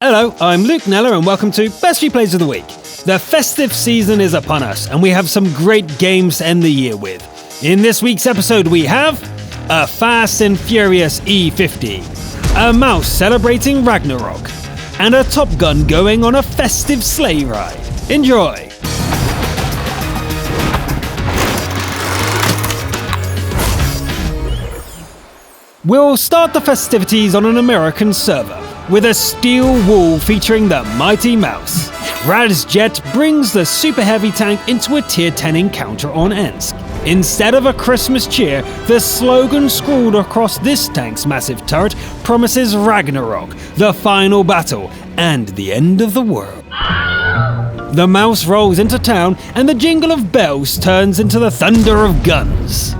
Hello, I'm Luke Neller and welcome to Best Replays of the Week. The festive season is upon us and we have some great games to end the year with. In this week's episode we have a Fast and Furious E50, a mouse celebrating Ragnarok, and a Top Gun going on a festive sleigh ride. Enjoy! We'll start the festivities on an American server, with a steel wall featuring the mighty mouse. Jet brings the super heavy tank into a tier 10 encounter on Ensk. Instead of a Christmas cheer, the slogan scrawled across this tank's massive turret promises Ragnarok, the final battle, and the end of the world. The mouse rolls into town and the jingle of bells turns into the thunder of guns.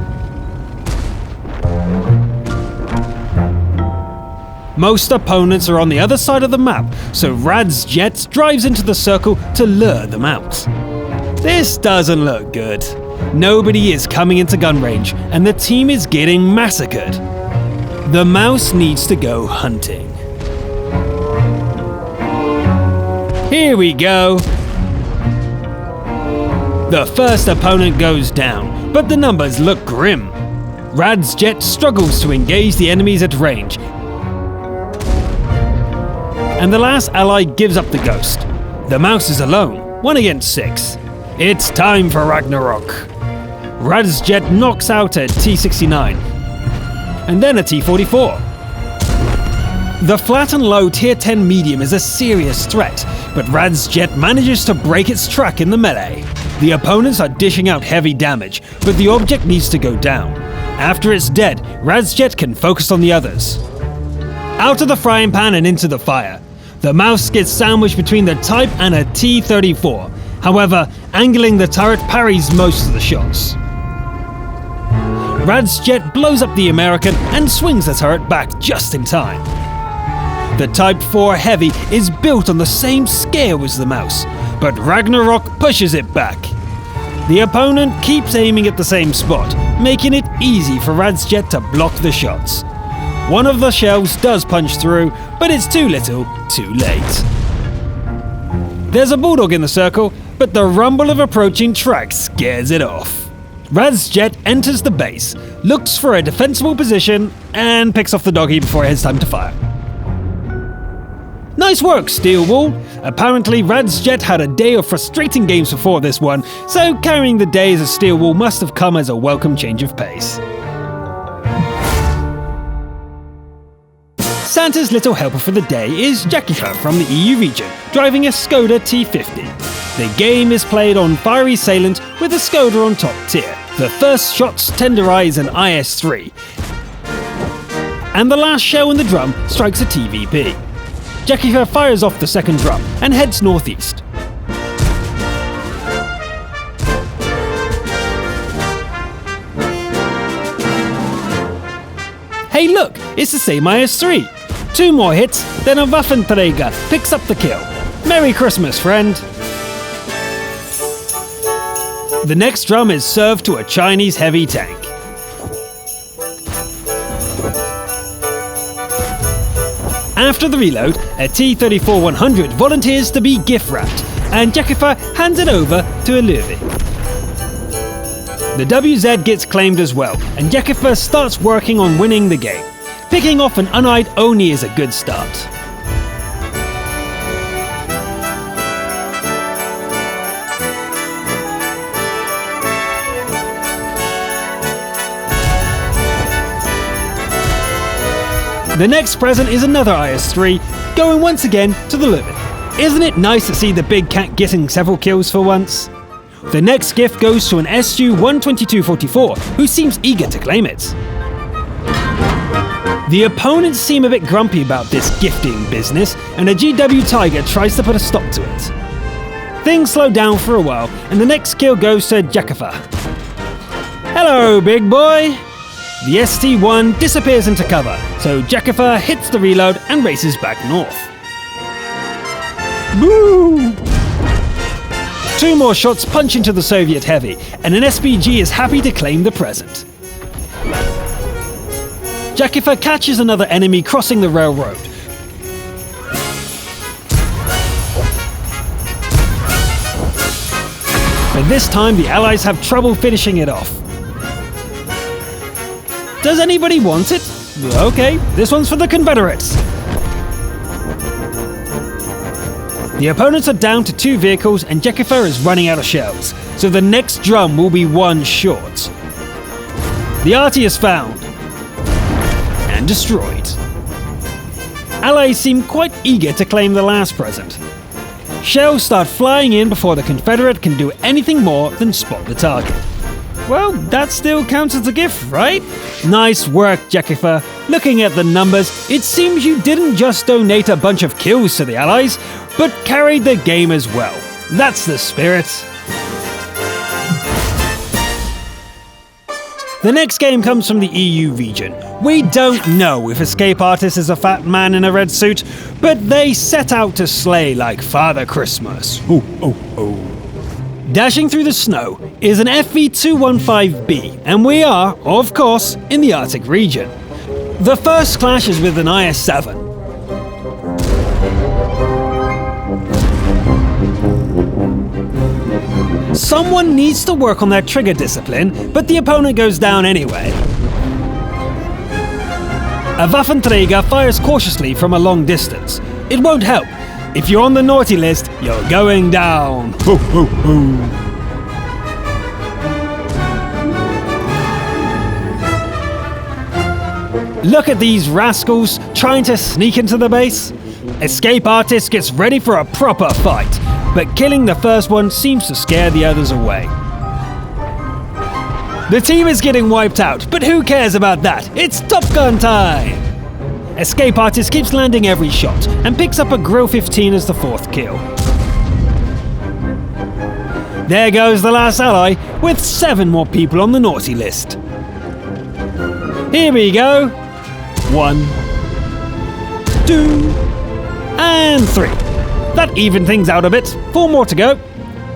Most opponents are on the other side of the map, so Jet drives into the circle to lure them out. This doesn't look good. Nobody is coming into gun range, and the team is getting massacred. The mouse needs to go hunting. Here we go. The first opponent goes down, but the numbers look grim. Jet struggles to engage the enemies at range, and the last ally gives up the ghost. The mouse is alone, 1 against 6. It's time for Ragnarok. Jet knocks out a T-69, and then a T-44. The flat and low tier 10 medium is a serious threat, but Jet manages to break its track in the melee. The opponents are dishing out heavy damage, but the object needs to go down. After it's dead, Jet can focus on the others. Out of the frying pan and into the fire. The mouse gets sandwiched between the Type and a T-34. However, angling the turret parries most of the shots. Jet blows up the American and swings the turret back just in time. The Type 4 Heavy is built on the same scale as the mouse, but Ragnarok pushes it back. The opponent keeps aiming at the same spot, making it easy for Jet to block the shots. One of the shells does punch through, but it's too little, too late. There's a bulldog in the circle, but the rumble of approaching tracks scares it off. Jet enters the base, looks for a defensible position, and picks off the doggy before it has time to fire. Nice work, Steel Wall! Apparently Jet had a day of frustrating games before this one, so carrying the day as a Steel Wall must have come as a welcome change of pace. Santa's little helper for the day is Jackifer from the EU region, driving a Skoda T50. The game is played on Fiery Salient with a Skoda on top tier. The first shots tenderize an IS-3, and the last shell in the drum strikes a TVP. Jackifer fires off the second drum and heads northeast. Hey look, it's the same IS-3. 2 more hits, then a Waffenträger picks up the kill. Merry Christmas, friend! The next drum is served to a Chinese heavy tank. After the reload, a T-34-100 volunteers to be gift wrapped, and Jackifer hands it over to a Löwe. The WZ gets claimed as well, and Jackifer starts working on winning the game. Picking off an uneyed Oni is a good start. The next present is another IS-3, going once again to the Löwe. Isn't it nice to see the big cat getting several kills for once? The next gift goes to an SU-12244, who seems eager to claim it. The opponents seem a bit grumpy about this gifting business, and a GW Tiger tries to put a stop to it. Things slow down for a while, and the next kill goes to Jackifer. Hello, big boy! The ST-1 disappears into cover, so Jackifer hits the reload and races back north. Boo! 2 more shots punch into the Soviet Heavy, and an SPG is happy to claim the present. Jackifer catches another enemy crossing the railroad. But this time the Allies have trouble finishing it off. Does anybody want it? Okay, this one's for the Confederates. The opponents are down to 2 vehicles and Jekifer is running out of shells, so the next drum will be 1 short. The arty is found and destroyed. Allies seem quite eager to claim the last present. Shells start flying in before the Confederate can do anything more than spot the target. Well, that still counts as a gift, right? Nice work, Jekifer. Looking at the numbers, it seems you didn't just donate a bunch of kills to the Allies, but carried the game as well. That's the spirit. The next game comes from the EU region. We don't know if Escape Artist is a fat man in a red suit, but they set out to slay like Father Christmas. Ho, ho, ho. Dashing through the snow is an FV215B, and we are, of course, in the Arctic region. The first clash is with an IS-7. Someone needs to work on their trigger discipline, but the opponent goes down anyway. A Waffenträger fires cautiously from a long distance. It won't help. If you're on the naughty list, you're going down. Ho, ho, ho. Look at these rascals trying to sneak into the base. Escape Artist gets ready for a proper fight, but killing the first one seems to scare the others away. The team is getting wiped out, but who cares about that? It's Top Gun time! Escape Artist keeps landing every shot and picks up a Grill 15 as the 4th kill. There goes the last ally, with 7 more people on the naughty list. Here we go. 1, 2, and 3. That evened things out a bit. 4 more to go.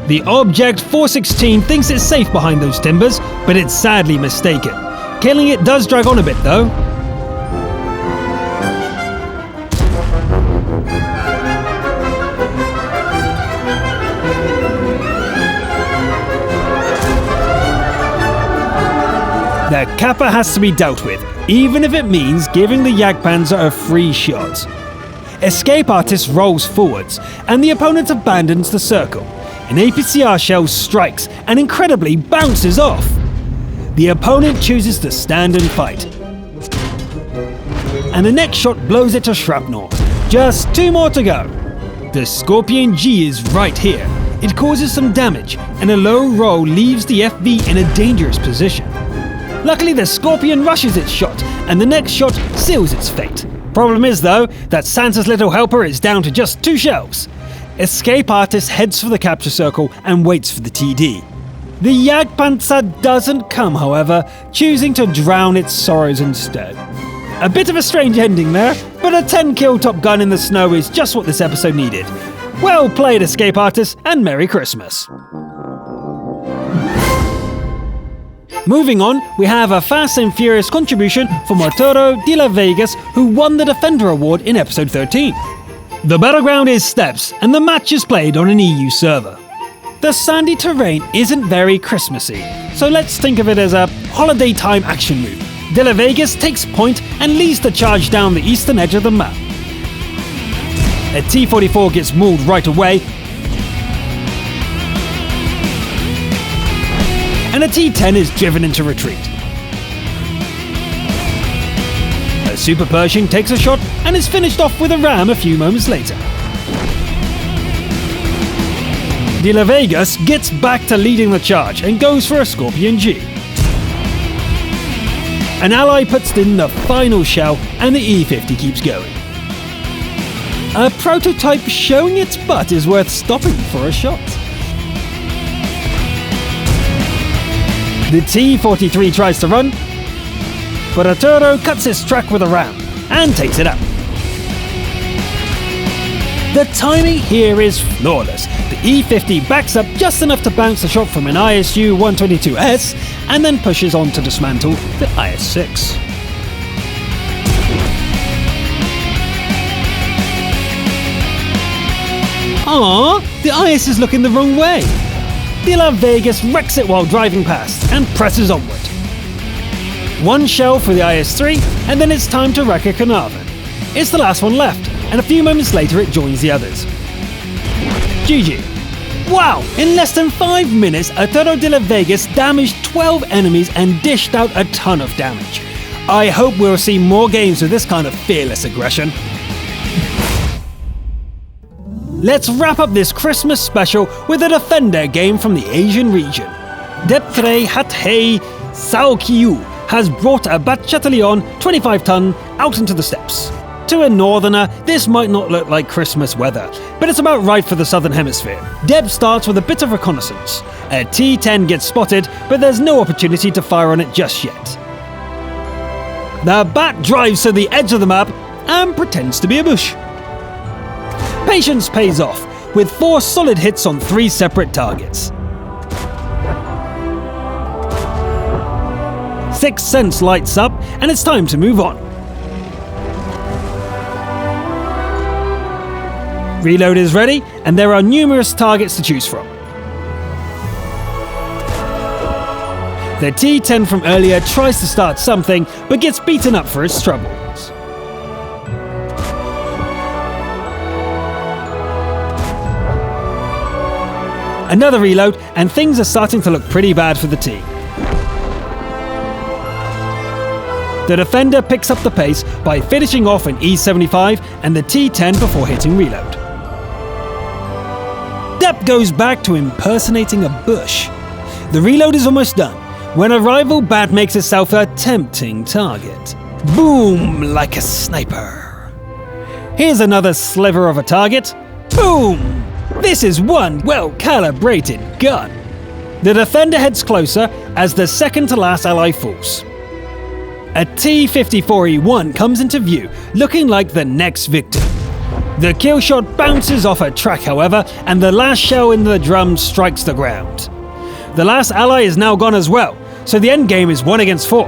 The Object 416 thinks it's safe behind those timbers, but it's sadly mistaken. Killing it does drag on a bit though. The Kappa has to be dealt with, even if it means giving the Jagdpanzer a free shot. Escape Artist rolls forwards, and the opponent abandons the circle. An APCR shell strikes and incredibly bounces off. The opponent chooses to stand and fight. And the next shot blows it to shrapnel. Just 2 more to go. The Scorpion G is right here. It causes some damage, and a low roll leaves the FV in a dangerous position. Luckily, the Scorpion rushes its shot, and the next shot seals its fate. Problem is, though, that Santa's little helper is down to just 2 shells. Escape Artist heads for the capture circle and waits for the TD. The Jagdpanzer doesn't come, however, choosing to drown its sorrows instead. A bit of a strange ending there, but a 10-kill Top Gun in the snow is just what this episode needed. Well played, Escape Artist, and Merry Christmas. Moving on, we have a Fast and Furious contribution from Arturo de la Vegas, who won the Defender Award in episode 13. The battleground is steppes, and the match is played on an EU server. The sandy terrain isn't very Christmassy, so let's think of it as a holiday time action move. De la Vegas takes point and leads the charge down the eastern edge of the map. A T-44 gets mauled right away, and a T-10 is driven into retreat. A Super Pershing takes a shot and is finished off with a ram a few moments later. De la Vegas gets back to leading the charge and goes for a Scorpion G. An ally puts in the final shell and the E50 keeps going. A prototype showing its butt is worth stopping for a shot. The T-43 tries to run, but Arturo cuts his track with a ram and takes it out. The timing here is flawless. The E-50 backs up just enough to bounce the shot from an ISU-122S and then pushes on to dismantle the IS-6. Aww, the IS is looking the wrong way. De La Vegas wrecks it while driving past and presses onward. One shell for the IS-3, and then it's time to wreck a Carnarvon. It's the last one left, and a few moments later it joins the others. GG. Wow! In less than 5 minutes, a Toro de La Vegas damaged 12 enemies and dished out a ton of damage. I hope we'll see more games with this kind of fearless aggression. Let's wrap up this Christmas special with a Defender game from the Asian region. Deptre Hathei Saokyu has brought a Batchatelion 25-ton out into the steppes. To a northerner, this might not look like Christmas weather, but it's about right for the southern hemisphere. Deb starts with a bit of reconnaissance. A T-10 gets spotted, but there's no opportunity to fire on it just yet. The Bat drives to the edge of the map and pretends to be a bush. Patience pays off, with 4 solid hits on 3 separate targets. Sixth Sense lights up, and it's time to move on. Reload is ready, and there are numerous targets to choose from. The T-10 from earlier tries to start something, but gets beaten up for its troubles. Another reload, and things are starting to look pretty bad for the team. The Defender picks up the pace by finishing off an E75 and the T-10 before hitting reload. Depp goes back to impersonating a bush. The reload is almost done, when a rival Bat makes itself a tempting target. Boom, like a sniper. Here's another sliver of a target. Boom! This is one well-calibrated gun. The Defender heads closer as the second-to-last ally falls. A T-54E1 comes into view, looking like the next victim. The kill shot bounces off a track, however, and the last shell in the drum strikes the ground. The last ally is now gone as well, so the endgame is 1 against 4.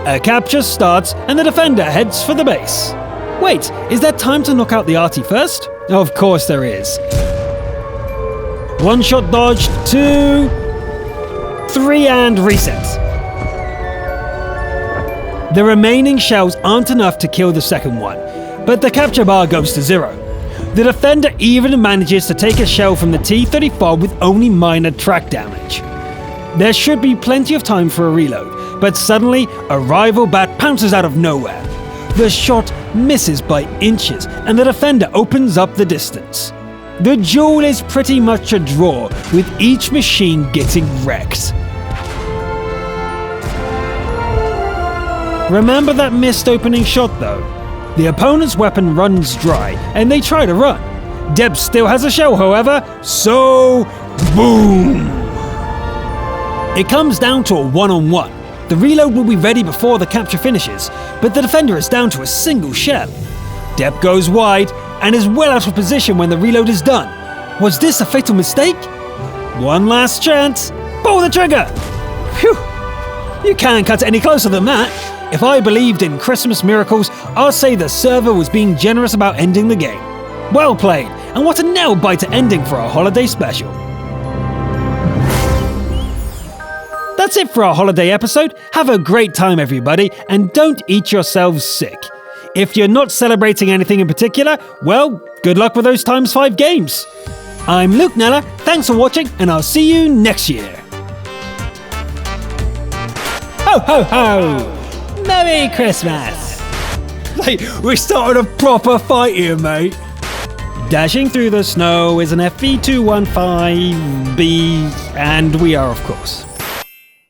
A capture starts, and the Defender heads for the base. Wait, is there time to knock out the arty first? Of course there is. 1 shot dodged, 2, 3, and reset. The remaining shells aren't enough to kill the second one, but the capture bar goes to 0. The Defender even manages to take a shell from the T-34 with only minor track damage. There should be plenty of time for a reload, but suddenly a rival Bat pounces out of nowhere. The shot misses by inches, and the Defender opens up the distance. The duel is pretty much a draw, with each machine getting wrecked. Remember that missed opening shot though? The opponent's weapon runs dry, and they try to run. Deb still has a shell, however, so boom! It comes down to a 1-on-1. The reload will be ready before the capture finishes, but the Defender is down to a single shell. Deb goes wide, and is well out of position when the reload is done. Was this a fatal mistake? One last chance. Pull the trigger! Phew! You can't cut it any closer than that. If I believed in Christmas miracles, I'd say the server was being generous about ending the game. Well played, and what a nail-biter ending for our holiday special. That's it for our holiday episode. Have a great time, everybody, and don't eat yourselves sick. If you're not celebrating anything in particular, well, good luck with those ×5 games. I'm Luke Nella, thanks for watching, and I'll see you next year. Ho ho ho! Merry Christmas! Like, we're starting a proper fight here, mate. Dashing through the snow is an FV215B, and we are, of course.